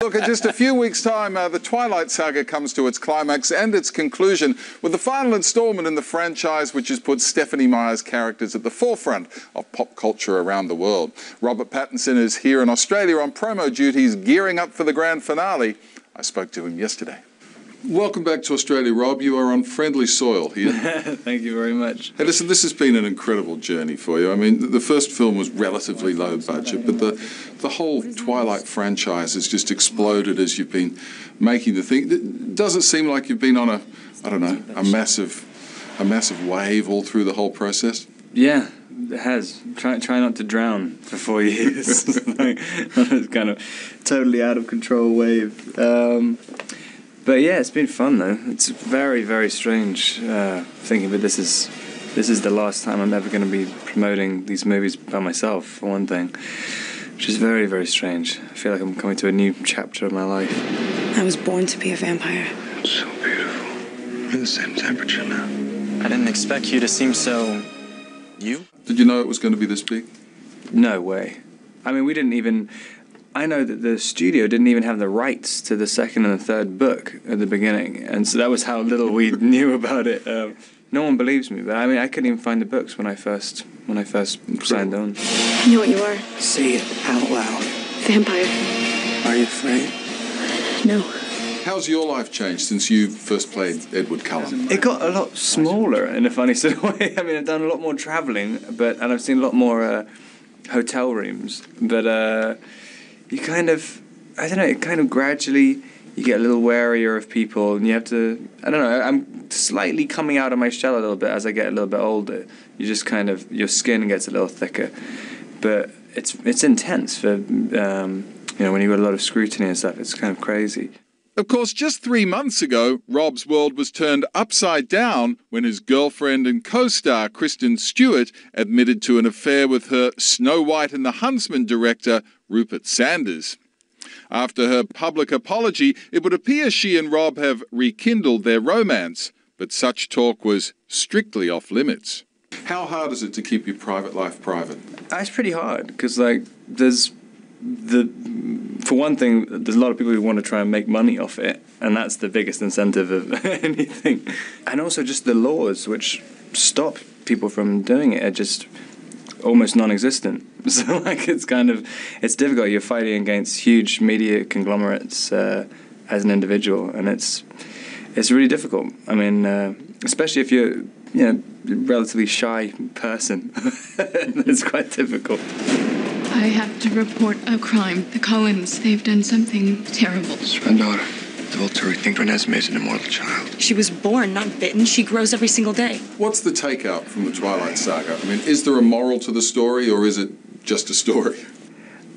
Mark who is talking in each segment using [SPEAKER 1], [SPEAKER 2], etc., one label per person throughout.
[SPEAKER 1] Look, in just a few weeks' time, the Twilight Saga comes to its climax and its conclusion with the final installment in the franchise, which has put Stephenie Meyer's characters at the forefront of pop culture around the world. Robert Pattinson is here in Australia on promo duties, gearing up for the grand finale. I spoke to him yesterday. Welcome back to Australia, Rob. You are on friendly soil here.
[SPEAKER 2] Thank you very much.
[SPEAKER 1] Hey, listen, this has been an incredible journey for you. I mean, the first film was relatively low budget, but the whole Twilight franchise has just exploded as you've been making the thing. Does it seem like you've been on a massive wave all through the whole process?
[SPEAKER 2] Yeah, it has. Try not to drown for 4 years. It's kind of totally out of control wave. But yeah, it's been fun though. It's very, very strange thinking that this is the last time I'm ever going to be promoting these movies by myself, for one thing, which is very, very strange. I feel like I'm coming to a new chapter of my life.
[SPEAKER 3] I was born to be a vampire.
[SPEAKER 4] It's so beautiful. We're the same temperature now.
[SPEAKER 5] I didn't expect you to seem so... you?
[SPEAKER 1] Did you know it was going to be this big?
[SPEAKER 2] No way. I mean, we didn't even... I know that the studio didn't even have the rights to the second and the third book at the beginning, and so that was how little we knew about it. No one believes me, but I mean, I couldn't even find the books when I first signed on.
[SPEAKER 3] I know what you are.
[SPEAKER 4] Say it out loud.
[SPEAKER 3] Vampire.
[SPEAKER 4] Are you afraid?
[SPEAKER 3] No.
[SPEAKER 1] How's your life changed since you first played Edward Cullen?
[SPEAKER 2] It got a lot smaller in a funny sort of way. I mean, I've done a lot more travelling, and I've seen a lot more hotel rooms, but... you kind of, I don't know, it kind of gradually, you get a little warier of people, and you have to, I don't know, I'm slightly coming out of my shell a little bit as I get a little bit older. You just kind of, your skin gets a little thicker. But it's intense for, you know, when you've got a lot of scrutiny and stuff, it's kind of crazy.
[SPEAKER 1] Of course, just 3 months ago, Rob's world was turned upside down when his girlfriend and co-star Kristen Stewart admitted to an affair with her Snow White and the Huntsman director, Rupert Sanders. After her public apology, it would appear she and Rob have rekindled their romance, but such talk was strictly off limits. How hard is it to keep your private life private?
[SPEAKER 2] It's pretty hard, because, like, for one thing, there's a lot of people who want to try and make money off it, and that's the biggest incentive of anything. And also just the laws which stop people from doing it are just almost non-existent. So, like, it's difficult. You're fighting against huge media conglomerates as an individual, and it's really difficult. I mean, especially if you're, you know, a relatively shy person, it's quite difficult.
[SPEAKER 6] I have to report a crime. The Cullens, they've done something terrible.
[SPEAKER 4] It's my daughter. The Volturi think Renesmee is an immortal child.
[SPEAKER 3] She was born, not bitten. She grows every single day.
[SPEAKER 1] What's the takeout from the Twilight Saga? I mean, is there a moral to the story, or is it just a story?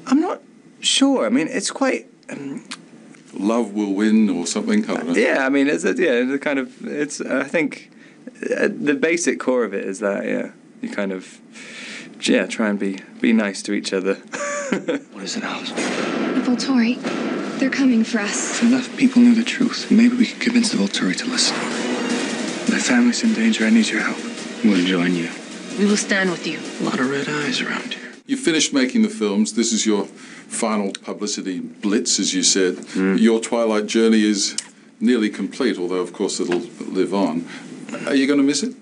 [SPEAKER 2] I'm not sure. I mean, it's quite...
[SPEAKER 1] Love will win, or something? I don't know.
[SPEAKER 2] Yeah, I mean, I think the basic core of it is that, yeah, you kind of... yeah, try and be nice to each other.
[SPEAKER 4] What is it, Alice?
[SPEAKER 6] The Volturi, they're coming for us.
[SPEAKER 4] If enough people knew the truth, maybe we could convince the Volturi to listen. My family's in danger. I need your help. We'll join you.
[SPEAKER 3] We will stand with you.
[SPEAKER 4] A lot of red eyes around here.
[SPEAKER 1] You finished making the films. This is your final publicity blitz, as you said. Your Twilight journey is nearly complete, although, of course, it'll live on. Are you going to miss it?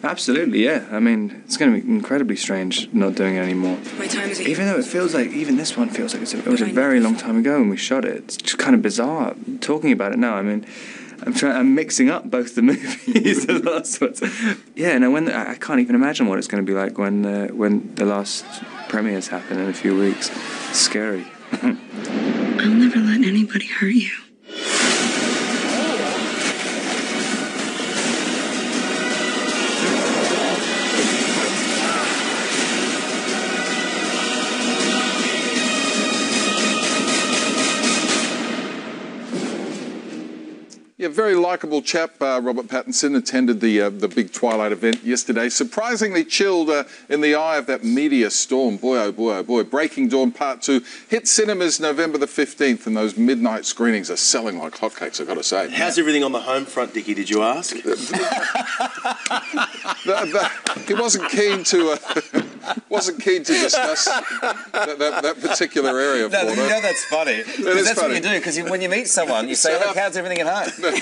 [SPEAKER 2] Absolutely, yeah. I mean, it's going to be incredibly strange not doing it anymore.
[SPEAKER 3] My time is...
[SPEAKER 2] Even though it feels like, even this one feels like it was a very long time ago when we shot it. It's just kind of bizarre talking about it now. I mean, I'm mixing up both the movies. The last ones. Yeah, no, I can't even imagine what it's going to be like when the last premieres happen in a few weeks. It's scary.
[SPEAKER 3] I'll never let anybody hurt you.
[SPEAKER 1] Yeah, very likeable chap, Robert Pattinson, attended the big Twilight event yesterday. Surprisingly chilled in the eye of that media storm. Boy, oh boy, oh boy. Breaking Dawn Part 2 hit cinemas November the 15th, and those midnight screenings are selling like hotcakes, I've got to say.
[SPEAKER 7] How's everything on the home front, Dickie, did you ask?
[SPEAKER 1] He wasn't keen to... wasn't keen to discuss that particular area.
[SPEAKER 8] No,
[SPEAKER 1] for
[SPEAKER 8] you
[SPEAKER 1] them.
[SPEAKER 8] know that's funny.
[SPEAKER 1] It is
[SPEAKER 8] That's
[SPEAKER 1] funny.
[SPEAKER 8] what you do, because when you meet someone, you say, look, how's everything at home?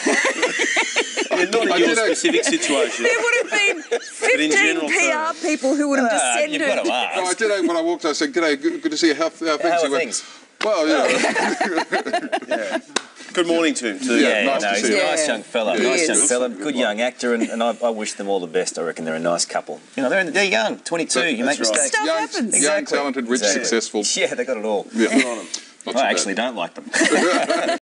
[SPEAKER 7] Not in your specific situation.
[SPEAKER 9] There would have been
[SPEAKER 7] But in
[SPEAKER 9] 15
[SPEAKER 7] general
[SPEAKER 9] PR people who would have descended.
[SPEAKER 8] You've got to
[SPEAKER 1] No,
[SPEAKER 8] ask.
[SPEAKER 1] I did. When I walked, I said, "G'day, good to see you. How things?"
[SPEAKER 8] How
[SPEAKER 1] He
[SPEAKER 8] are
[SPEAKER 1] went,
[SPEAKER 8] things?
[SPEAKER 1] well,
[SPEAKER 7] Good morning to him, too.
[SPEAKER 1] Yeah, nice
[SPEAKER 8] no,
[SPEAKER 1] to
[SPEAKER 8] he's
[SPEAKER 1] see
[SPEAKER 8] a
[SPEAKER 1] you.
[SPEAKER 8] nice young fella.
[SPEAKER 1] Yeah,
[SPEAKER 8] Nice
[SPEAKER 1] he
[SPEAKER 8] young
[SPEAKER 1] is.
[SPEAKER 8] fella, good young actor, and I wish them all the best. I reckon they're a nice couple. You know, they're young, 22. You make
[SPEAKER 7] That's right.
[SPEAKER 8] mistakes.
[SPEAKER 9] Stuff
[SPEAKER 1] young,
[SPEAKER 9] happens.
[SPEAKER 1] young,
[SPEAKER 8] Exactly.
[SPEAKER 1] talented, rich,
[SPEAKER 8] Exactly.
[SPEAKER 1] successful.
[SPEAKER 8] Yeah, they got it all.
[SPEAKER 1] Yeah.
[SPEAKER 7] Good on him.
[SPEAKER 1] Not too
[SPEAKER 8] I
[SPEAKER 1] bad.
[SPEAKER 8] actually don't like them.